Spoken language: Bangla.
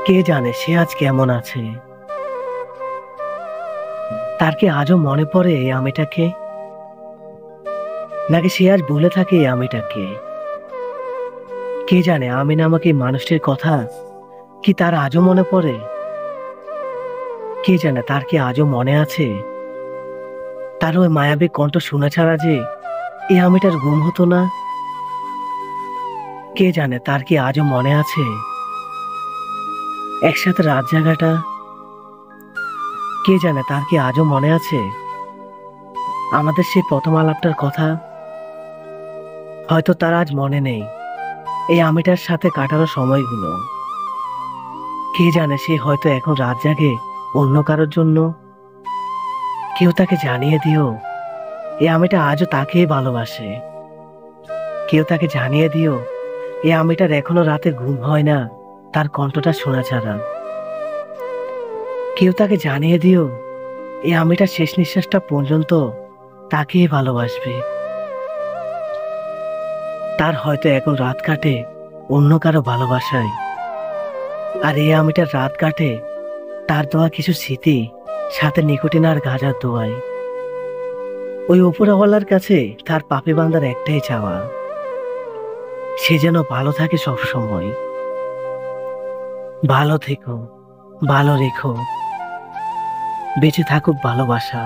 কে জানে সে আজ কেমন আছে। তার কি আজও মনে পড়ে এই আমিটাকে, নাকি সে আজ ভুলে থাকে এই আমিটাকে। কে জানে আমি নামক এই মানুষটির কথা কি তার আজও মনে পড়ে। কে জানে তার কি আজও মনে আছে তার ওই মায়াবী কণ্ঠ শোনা ছাড়া যে এই আমিটার ঘুম হতো না। কে জানে তার কি আজও মনে আছে একসাথে রাত জাগাটা। কে জানে তার কি আজও মনে আছে আমাদের সেই প্রথম আলাপটার কথা। হয়তো তার আজ মনে নেই এই আমিটার সাথে কাটানো সময়গুলো। কে জানে সে হয়তো এখন রাত জাগে অন্য কারোর জন্য। কেউ তাকে জানিয়ে দিও এই আমিটা আজও তাকেই ভালোবাসে। কেউ তাকে জানিয়ে দিও এই আমিটার এখনো রাতে ঘুম হয় না তার কণ্ঠটা শোনা ছাড়া। কেউ তাকে জানিয়ে দিও এই আমিটার শেষ নিঃশ্বাসটা পর্যন্ত তাকেই ভালোবাসবে। তার হয়তো এখন রাত কাটে অন্য কারো ভালোবাসায়, আর এই আমিটার রাত কাটে তার দেওয়া কিছু স্মৃতি, সাথে নিকোটিন আর গাঁজার দোয়ায়। ওই উপরওয়ালার কাছে তার পাপে বান্দার একটাই চাওয়া, সে যেন ভালো থাকে সব সময়। ভালো থেকো, ভালো রেখো, বেঁচে থাকুক ভালোবাসা।